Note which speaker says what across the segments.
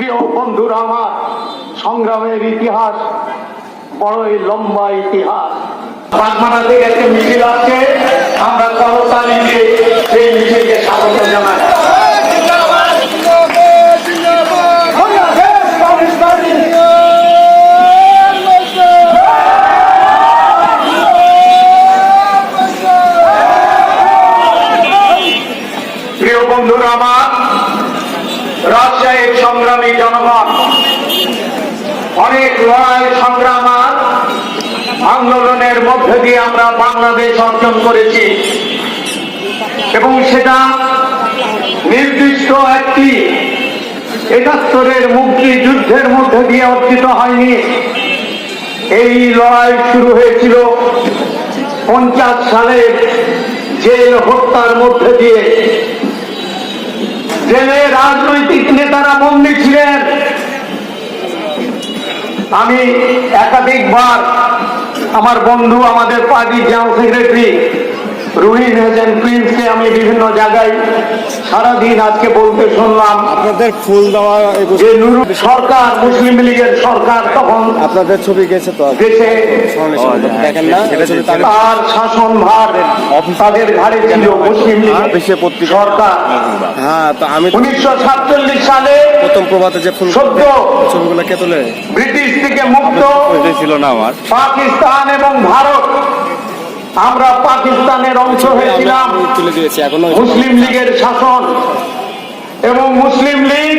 Speaker 1: প্রিয় বন্ধুরা আমার, সংগ্রামের ইতিহাস বড়ই লম্বা ইতিহাস। বাগমারা থেকে একটা মিছিল আছে, আমরা করতালি দিয়ে সেই মিছিলকে স্বাগত জানাই। প্রিয় বন্ধুরা আমার, রাজশাহীর সংগ্রামী জনগণ, অনেক লড়াই সংগ্রাম আন্দোলনের মধ্যে দিয়ে আমরা বাংলাদেশ অর্জন করেছি এবং সেটা নির্দিষ্ট একটি ৭১-এর মুক্তিযুদ্ধের মধ্যে দিয়ে অর্জিত হয়নি। এই লড়াই শুরু হয়েছিল ৫০ সালের জেল হত্যার মধ্যে দিয়ে। জেলে রাজনৈতিক নেতারা বন্দী ছিলেন। আমি একাধিকবার আমার বন্ধু, আমাদের পার্টির জেনারেল সেক্রেটারি রুহিন হোসেন প্রিন্সকে আমি বিভিন্ন জায়গায় সারাদিন আজকে বলতে শুনলাম,
Speaker 2: আপনাদের ফুল দেওয়া
Speaker 1: যে নুরুল সরকার, মুসলিম লীগের সরকার তখন
Speaker 2: আপনাদের ছবি গেছে তো
Speaker 1: দেশে
Speaker 2: দেখেন না,
Speaker 1: তার শাসন ভার তাদের ঘাড়ে ছিল মুসলিম লীগ সরকার।
Speaker 2: হ্যাঁ, তো আমি
Speaker 1: ১৯৪৭ সালে
Speaker 2: প্রথম প্রভাতে যে ফুল
Speaker 1: সদ্য
Speaker 2: ছবিগুলো কে তোলে
Speaker 1: ব্রিটিশ থেকে মুক্ত
Speaker 2: ছিল না আমার
Speaker 1: পাকিস্তান এবং ভারত, আমরা পাকিস্তানের অংশ হয়েছিলাম।
Speaker 2: তুলে দিয়েছি এখনো
Speaker 1: মুসলিম লীগের শাসন এবং মুসলিম লীগ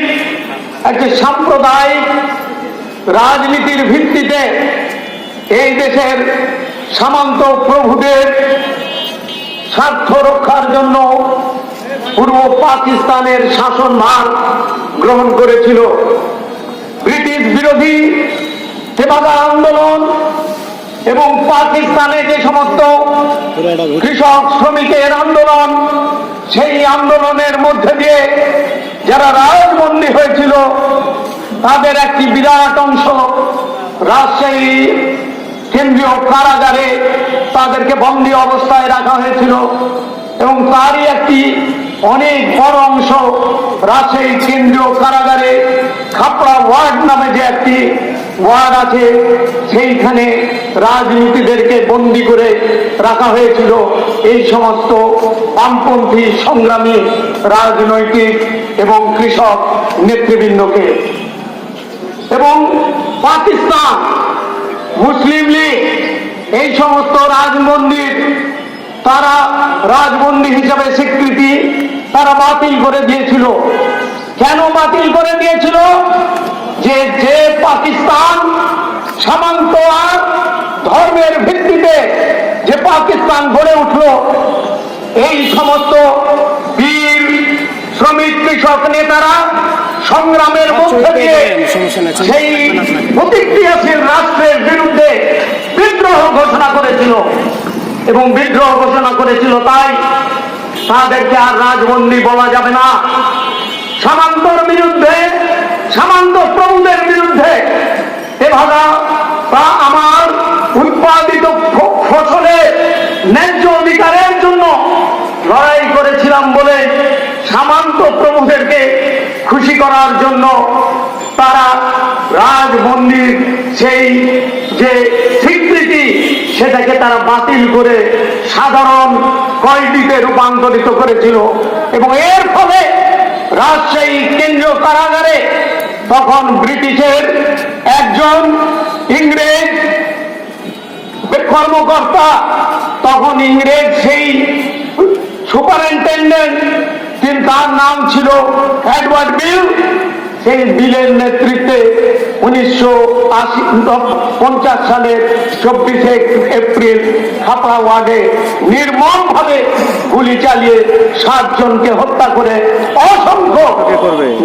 Speaker 1: একটি সাম্প্রদায়িক রাজনীতির ভিত্তিতে এই দেশের সামন্ত প্রভুদের স্বার্থ রক্ষার জন্য পূর্ব পাকিস্তানের শাসনভার গ্রহণ করেছিল। ব্রিটিশ বিরোধী তেভাগা আন্দোলন এবং পাকিস্তানে যে সমস্ত কৃষক শ্রমিকের আন্দোলন, সেই আন্দোলনের মধ্যে দিয়ে যারা রাজবন্দী হয়েছিল তাদের একটি বিরাট অংশ রাজশাহী কেন্দ্রীয় কারাগারে তাদেরকে বন্দী অবস্থায় রাখা হয়েছিল এবং তারই একটি অনেক বড় অংশ রাজশাহী কেন্দ্রীয় কারাগারে খাপড়া ওয়ার্ড নামে যে একটি ওয়ার্ড আছে, সেইখানে রাজনীতিদেরকে বন্দী করে রাখা হয়েছিল এই সমস্ত বামপন্থী সংগ্রামী রাজনৈতিক এবং কৃষক নেতৃবৃন্দকে। এবং পাকিস্তান, মুসলিম লীগ এই সমস্ত রাজবন্দীর তারা রাজবন্দী হিসাবে স্বীকৃতি তারা বাতিল করে দিয়েছিল। কেন বাতিল করে দিয়েছিল? যে পাকিস্তান সামন্ত আর ধর্মের ভিত্তিতে যে পাকিস্তান গড়ে উঠল, এই সমস্ত বীর শ্রমিক কৃষক নেতারা সংগ্রামের মধ্যে দিয়ে সেই প্রতিক্রিয়াশীল রাষ্ট্রের বিরুদ্ধে বিদ্রোহ ঘোষণা করেছিল এবং বিদ্রোহ ঘোষণা করেছিল, তাই তাদেরকে আর রাজবন্দী বলা যাবে না। সামন্তর বিরুদ্ধে, সামন্ত প্রভুদের বিরুদ্ধে এভাবে তা আমার উৎপাদিত ফসলের ন্যায্য অধিকারের জন্য লড়াই করেছিলাম বলে সামন্ত প্রভুদেরকে খুশি করার জন্য তারা রাজবন্দীর সেই যে স্বীকৃতি সেটাকে তারা বাতিল করে সাধারণ কয়েদিতে রূপান্তরিত করেছিল এবং এর ফলে রাজশাহী কেন্দ্রীয় কারাগারে তখন ব্রিটিশের একজন ইংরেজ কর্মকর্তা, তখন ইংরেজ সেই সুপারিনটেন্ডেন্ট, তার নাম ছিল এডওয়ার্ড বিল, সেই বিলের নেতৃত্বে ১৯৫০ সালের ২৪শে এপ্রিল খাপড়া ওয়ার্ডে নির্মমভাবে গুলি চালিয়ে ৭ জনকে হত্যা করে অসংখ্য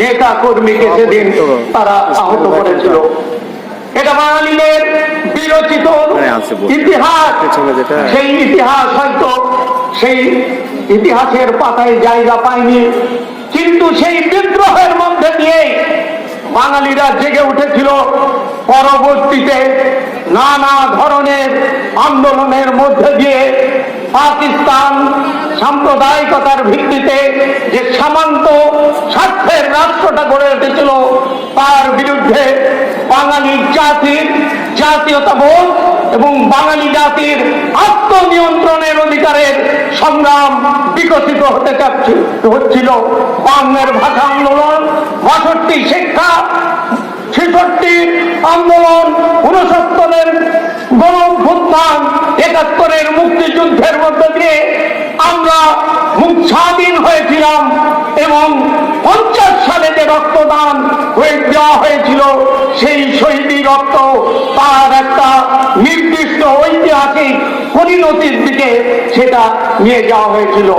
Speaker 1: নেতা কর্মীকে সেদিন তারা আহত করেছিল। এটা বাঙালিদের বিরচিত ইতিহাস। সেই ইতিহাস হয়তো সেই ইতিহাসের পাতায় জায়গা পায়নি, কিন্তু সেই বিদ্রোহের মধ্যে দিয়ে বাঙালিরা জেগে উঠেছিল। পরবর্তীতে নানা ধরনের আন্দোলনের মধ্যে দিয়ে পাকিস্তান সাম্প্রদায়িকতার ভিত্তিতে যে সামন্ত স্বার্থের রাষ্ট্রটা গড়ে উঠেছিল, তার বাঙালি জাতির জাতীয়তাবোধ এবং বাঙালি জাতির আত্মনিয়ন্ত্রণের অধিকারের সংগ্রাম বিকশিত হতে হচ্ছিল। বাংলার ভাষা আন্দোলন, ৬২ শিক্ষা, ৬৬ আন্দোলন, ৬৯-এর গণ অভ্যুত্থান, ৭১-এর মুক্তিযুদ্ধের মধ্য দিয়ে আমরা স্বাধীন হয়েছিলাম এবং ৫০ সালে যে রক্তদান হয়ে দেওয়া হয়েছিল সেই শহীদি রক্ত তার একটা নির্দিষ্ট ঐতিহাসিক পরিণতির দিকে সেটা নিয়ে যাওয়া হয়েছিল।